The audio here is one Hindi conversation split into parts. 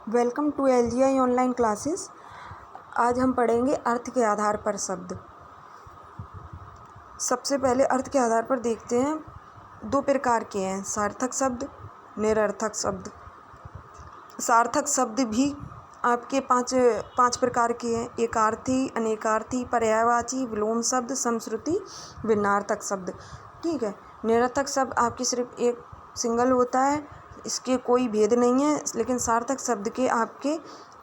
Welcome to LGI online classes. आज हम पढ़ेंगे अर्थ के आधार पर शब्द। सबसे पहले अर्थ के आधार पर देखते हैं, दो प्रकार के हैं, सार्थक शब्द, निरर्थक शब्द। सार्थक शब्द भी आपके पांच प्रकार के हैं, एकार्थी, अनेकार्थी, पर्यायवाची, विलोम शब्द, समश्रुति, भिन्नार्थक शब्द। ठीक है। निरर्थक शब्द आपके सिर्फ एक सिंगल होता है, इसके कोई भेद नहीं है, लेकिन सार्थक शब्द के आपके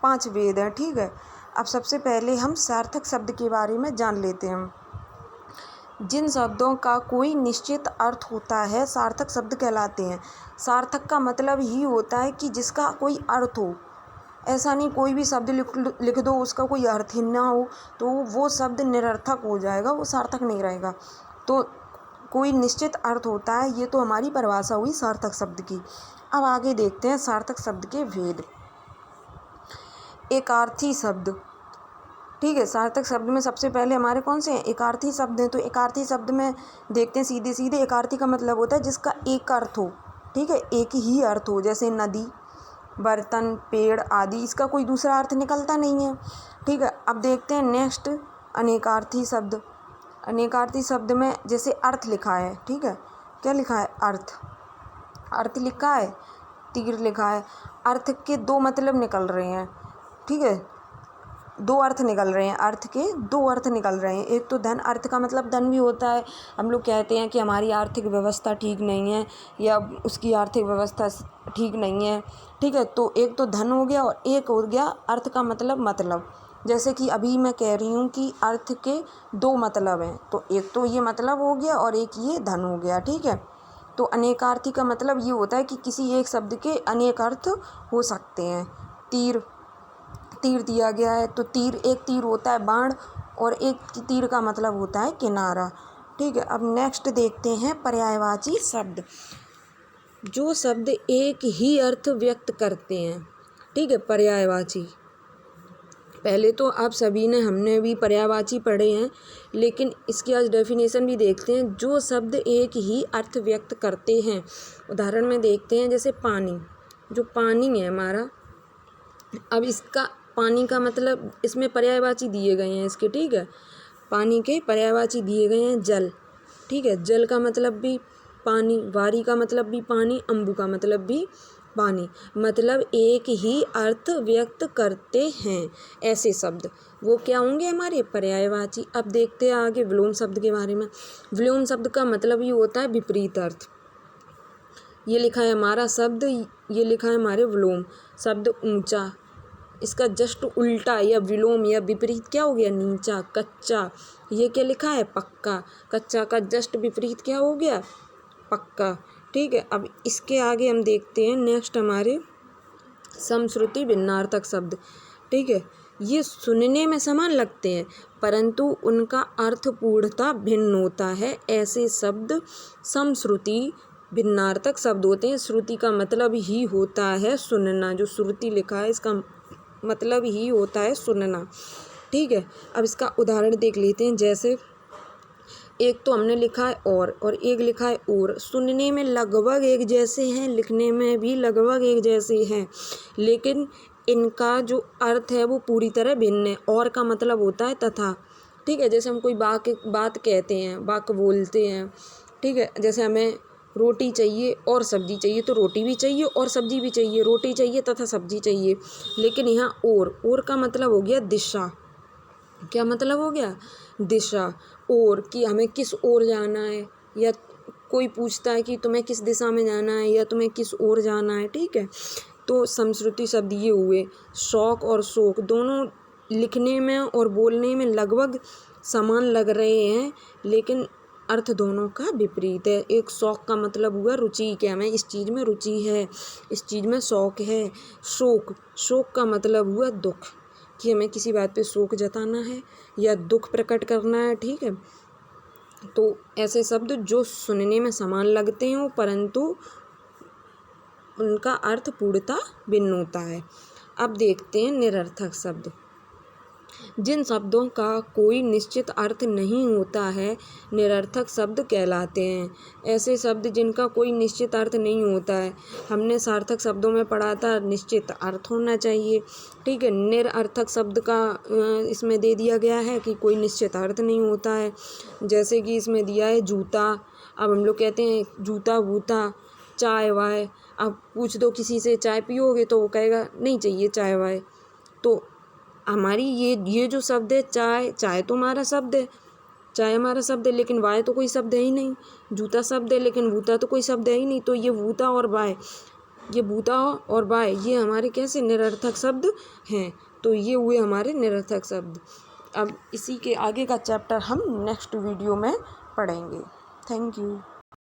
5 भेद हैं। ठीक है। अब सबसे पहले हम सार्थक शब्द के बारे में जान लेते हैं। जिन शब्दों का कोई निश्चित अर्थ होता है सार्थक शब्द कहलाते हैं। सार्थक का मतलब ही होता है कि जिसका कोई अर्थ हो। ऐसा नहीं कोई भी शब्द लिख दो उसका कोई अर्थ ही ना हो तो वो शब्द निरर्थक हो जाएगा, वो सार्थक नहीं रहेगा। तो कोई निश्चित अर्थ होता है, ये तो हमारी परिभाषा हुई सार्थक शब्द की। अब आगे देखते हैं सार्थक शब्द के भेद। एकार्थी शब्द। ठीक है। सार्थक शब्द में सबसे पहले हमारे कौन से हैं, एकार्थी शब्द हैं। तो एकार्थी शब्द में देखते हैं सीधे सीधे। एकार्थी का मतलब होता है जिसका एक अर्थ हो। ठीक है, एक ही अर्थ हो, जैसे नदी, बर्तन, पेड़ आदि, इसका कोई दूसरा अर्थ निकलता नहीं है। ठीक है। अब देखते हैं नेक्स्ट अनेकार्थी शब्द। अनेकार्थी शब्द में जैसे अर्थ लिखा है, ठीक है, क्या लिखा है, अर्थ लिखा है, तीर लिखा है, अर्थ के 2 मतलब निकल रहे हैं। ठीक है, 2 अर्थ निकल रहे हैं, अर्थ के 2 अर्थ निकल रहे हैं। एक तो धन, अर्थ का मतलब धन भी होता है। हम लोग कहते हैं कि हमारी आर्थिक व्यवस्था ठीक नहीं है या उसकी आर्थिक व्यवस्था ठीक नहीं है। ठीक है, तो एक तो धन हो गया और एक हो गया अर्थ का मतलब। जैसे कि अभी मैं कह रही हूँ कि अर्थ के 2 मतलब हैं, तो एक तो ये मतलब हो गया और एक ये धन हो गया। ठीक है। तो अनेकार्थी का मतलब ये होता है कि किसी एक शब्द के अनेक अर्थ हो सकते हैं। तीर दिया गया है, तो एक तीर होता है बाण और एक तीर का मतलब होता है किनारा। ठीक है। अब नेक्स्ट देखते हैं पर्यायवाची शब्द। जो शब्द एक ही अर्थ व्यक्त करते हैं। ठीक है, पर्यायवाची। पहले तो आप सभी ने, हमने भी पर्यायवाची पढ़े हैं, लेकिन इसकी आज डेफिनेशन भी देखते हैं। जो शब्द एक ही अर्थ व्यक्त करते हैं। उदाहरण में देखते हैं, जैसे पानी। जो पानी है हमारा, अब इसका पानी का मतलब इसमें पर्यायवाची दिए गए हैं इसके। ठीक है, पानी के पर्यायवाची दिए गए हैं जल। ठीक है, जल का मतलब भी पानी, वारी का मतलब भी पानी, अम्बु का मतलब भी पानी, मतलब एक ही अर्थ व्यक्त करते हैं। ऐसे शब्द वो क्या होंगे, हमारे पर्यायवाची। अब देखते हैं आगे विलोम शब्द के बारे में। विलोम शब्द का मतलब ये होता है विपरीत अर्थ। ये लिखा है हमारा शब्द, ये लिखा है हमारे विलोम शब्द ऊंचा, इसका जस्ट उल्टा या विलोम या विपरीत क्या हो गया, नीचा। कच्चा, ये क्या लिखा है, पक्का। कच्चा का जस्ट विपरीत क्या हो गया, पक्का। ठीक है। अब इसके आगे हम देखते हैं नेक्स्ट हमारे समश्रुति भिन्नार्थक शब्द। ठीक है, ये सुनने में समान लगते हैं परंतु उनका अर्थ पूर्णतः भिन्न होता है। ऐसे शब्द समश्रुति भिन्नार्थक शब्द होते हैं। श्रुति का मतलब ही होता है सुनना, जो श्रुति लिखा है इसका मतलब ही होता है सुनना। ठीक है। अब इसका उदाहरण देख लेते हैं। जैसे एक तो हमने लिखा है और एक लिखा है और। सुनने में लगभग एक जैसे हैं, लिखने में भी लगभग एक जैसे हैं, लेकिन इनका जो अर्थ है वो पूरी तरह भिन्न है। और का मतलब होता है तथा। ठीक है, जैसे हम कोई बात कहते हैं, वाक्य बोलते हैं। ठीक है, जैसे हमें रोटी चाहिए और सब्जी चाहिए, तो रोटी भी चाहिए और सब्जी भी चाहिए, रोटी चाहिए तथा सब्जी चाहिए। लेकिन यहाँ और का मतलब हो गया दिशा। क्या मतलब हो गया, दिशा। और कि हमें किस ओर जाना है, या कोई पूछता है कि तुम्हें किस दिशा में जाना है या तुम्हें किस ओर जाना है। ठीक है, तो समश्रुति शब्द ये हुए। शौक और शोक दोनों लिखने में और बोलने में लगभग समान लग रहे हैं, लेकिन अर्थ दोनों का विपरीत है। एक शौक का मतलब हुआ रुचि, कि हमें इस चीज़ में रुचि है, इस चीज़ में शौक है। शोक का मतलब हुआ दुख, कि हमें किसी बात पे शोक जताना है या दुख प्रकट करना है। ठीक है, तो ऐसे शब्द जो सुनने में समान लगते हैं परंतु उनका अर्थ पूर्णतः भिन्न होता है। अब देखते हैं निरर्थक शब्द। जिन शब्दों का कोई निश्चित अर्थ नहीं होता है निरर्थक शब्द कहलाते हैं। ऐसे शब्द जिनका कोई निश्चित अर्थ नहीं होता है, हमने सार्थक शब्दों में पढ़ा था निश्चित अर्थ होना चाहिए। ठीक है, निरर्थक शब्द का इसमें दे दिया गया है कि कोई निश्चित अर्थ नहीं होता है। जैसे कि इसमें दिया है जूता, अब हम लोग कहते हैं जूता वूता, चाय वाय। अब पूछ दो किसी से चाय पियोगे तो वो कहेगा नहीं चाहिए चाय वाय। तो हमारी ये जो शब्द है चाय तो हमारा शब्द है, चाय हमारा शब्द है, लेकिन वाय तो कोई शब्द है ही नहीं। जूता शब्द है लेकिन वूता तो कोई शब्द है ही नहीं। तो ये वूता और वाय ये हमारे कैसे निरर्थक शब्द हैं। तो ये हुए हमारे निरर्थक शब्द। अब इसी के आगे का चैप्टर हम नेक्स्ट वीडियो में पढ़ेंगे। Thank you.